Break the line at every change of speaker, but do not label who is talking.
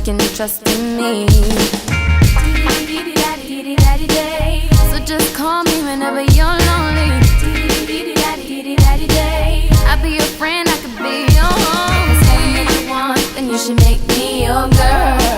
can trust in me. So just call me whenever you're lonely. I'll be your friend, I could be your homie. If you want, then you should make me your girl.